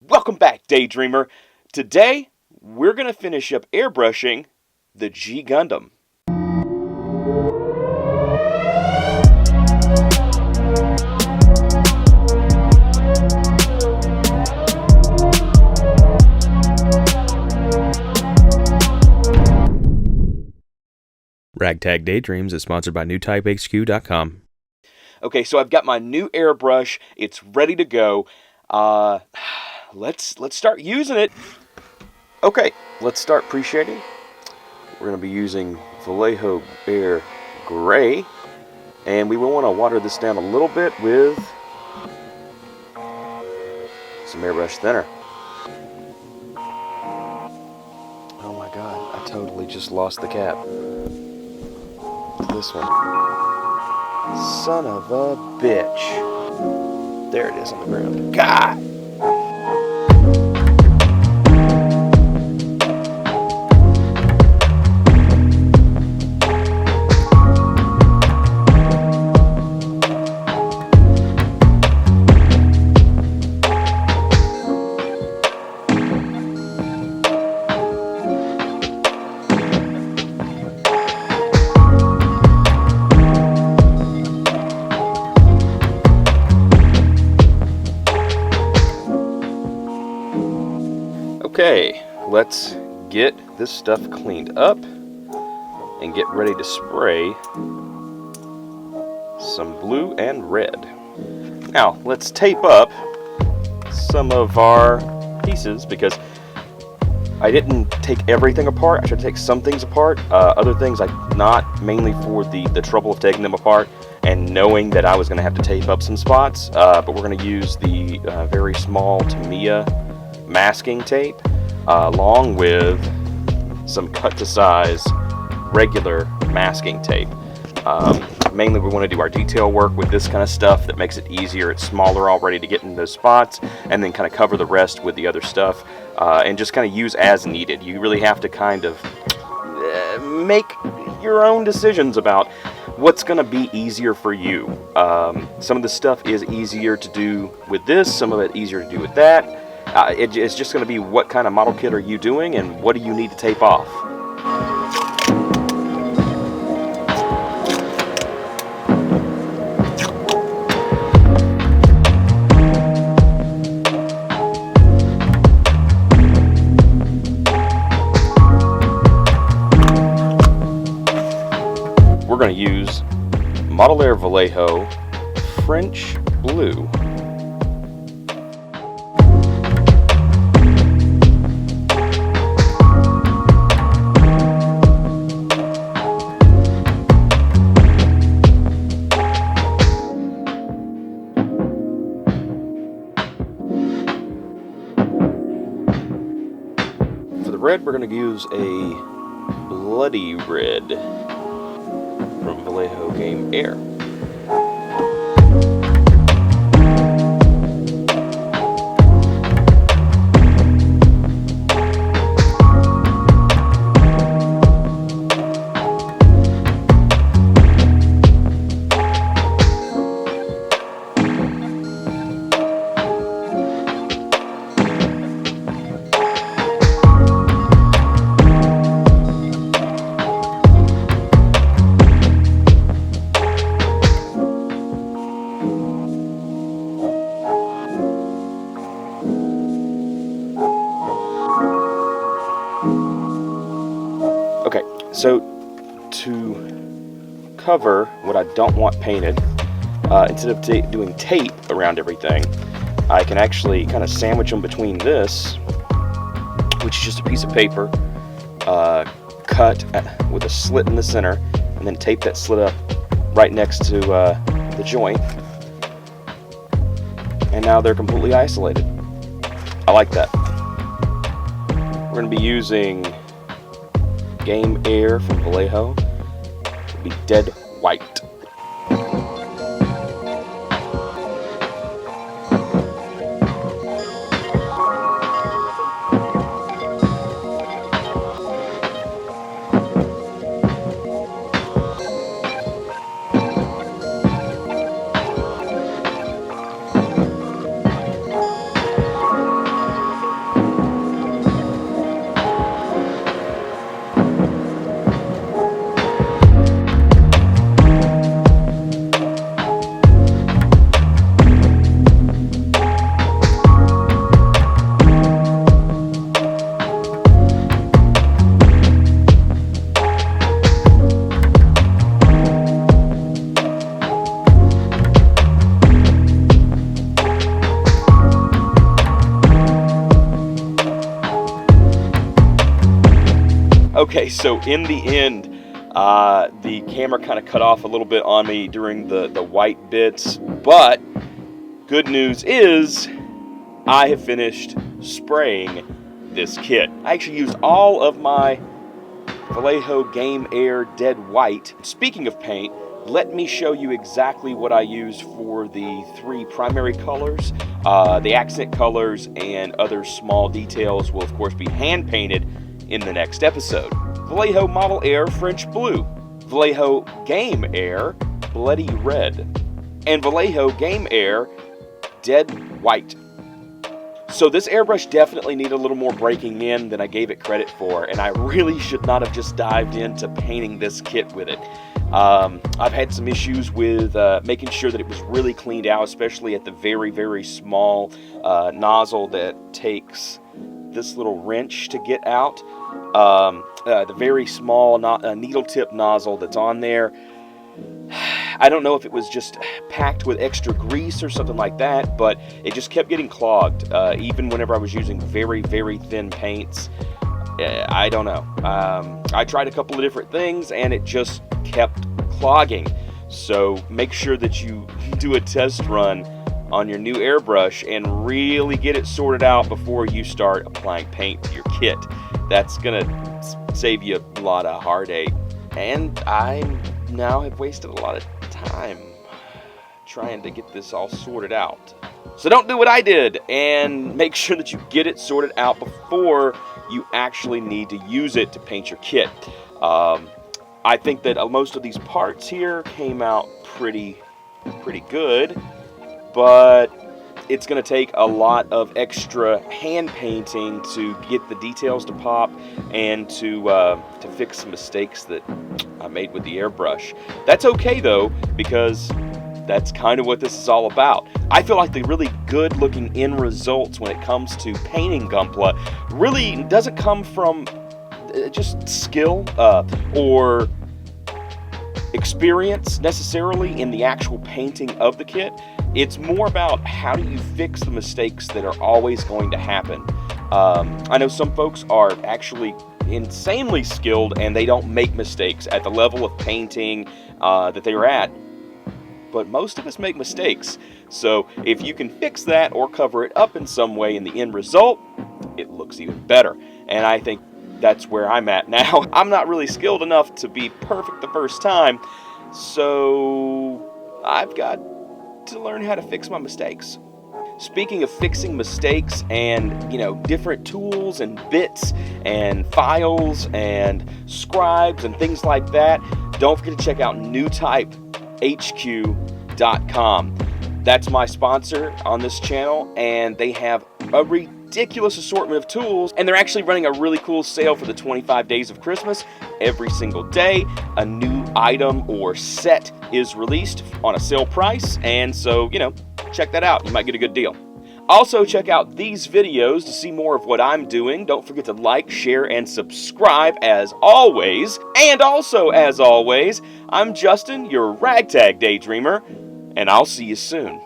Welcome back, Daydreamer. Today, we're going to finish up airbrushing the G-Gundam. Ragtag Daydreams is sponsored by NewTypeHQ.com. Okay, so I've got my new airbrush. It's ready to go. Let's start using it. Okay, let's start Preshading. We're going to be using Vallejo Air Gray, and we will want to water this down a little bit with some airbrush thinner. Oh my god, I totally just lost the cap. This one. Son of a bitch. There it is on the ground. God! Okay, let's get this stuff cleaned up and get ready to spray some blue and red. Now, let's tape up some of our pieces because I didn't take everything apart. I tried to take some things apart. Other things I not, mainly for the trouble of taking them apart and knowing that I was going to have to tape up some spots. But we're going to use the very small Tamiya masking tape along with some cut to size regular masking tape. Mainly we want to do our detail work with this kind of stuff that makes it easier. It's smaller already to get in those spots, and then kind of cover the rest with the other stuff and just kind of use as needed. You really have to kind of make your own decisions about what's going to be easier for you. Some of the stuff is easier to do with this, some of it easier to do with that. It's just going to be what kind of model kit are you doing and what do you need to tape off. We're going to use Model Air Vallejo French Blue. For the red, we're going to use a bloody red from Vallejo Game Air. Okay, so to cover what I don't want painted, instead of doing tape around everything, I can actually kind of sandwich them between this, which is just a piece of paper, cut with a slit in the center, and then tape that slit up right next to the joint. And now they're completely isolated. I like that. We're going to be using Game Air from Vallejo. It'll be dead white. Okay, so in the end, the camera kind of cut off a little bit on me during the white bits, but good news is I have finished spraying this kit. I actually used all of my Vallejo Game Air Dead White. Speaking of paint, let me show you exactly what I used for the 3 primary colors. The accent colors and other small details will of course be hand painted in the next episode. Vallejo Model Air French Blue, Vallejo Game Air Bloody Red, and Vallejo Game Air Dead White. So this airbrush definitely needed a little more breaking in than I gave it credit for, and I really should not have just dived into painting this kit with it. I've had some issues with making sure that it was really cleaned out, especially at the very, very small nozzle that takes this little wrench to get out. The very small needle tip nozzle that's on there. I don't know if it was just packed with extra grease or something like that, but it just kept getting clogged, even whenever I was using very, very thin paints. I don't know. I tried a couple of different things, and it just kept clogging. So make sure that you do a test run on your new airbrush and really get it sorted out before you start applying paint to your kit. That's going to save you a lot of heartache. And I now have wasted a lot of time trying to get this all sorted out. So don't do what I did, and make sure that you get it sorted out before you actually need to use it to paint your kit. I think that most of these parts here came out pretty good, but it's going to take a lot of extra hand painting to get the details to pop and to fix some mistakes that I made with the airbrush. That's okay though, because that's kind of what this is all about. I feel like the really good looking end results when it comes to painting Gunpla really doesn't come from just skill or experience necessarily in the actual painting of the kit. It's more about how do you fix the mistakes that are always going to happen. I know some folks are actually insanely skilled and they don't make mistakes at the level of painting that they are at. But most of us make mistakes. So if you can fix that or cover it up in some way in the end result, it looks even better. And I think that's where I'm at now. I'm not really skilled enough to be perfect the first time, so I've got to learn how to fix my mistakes. Speaking of fixing mistakes and, different tools and bits and files and scribes and things like that, don't forget to check out newtypehq.com. That's my sponsor on this channel, and they have a ridiculous assortment of tools, and they're actually running a really cool sale for the 25 days of Christmas. Every single day, a new item or set is released on a sale price, and so, check that out. You might get a good deal. Also, check out these videos to see more of what I'm doing. Don't forget to like, share, and subscribe as always. And also, as always, I'm Justin, your Ragtag Daydreamer, and I'll see you soon.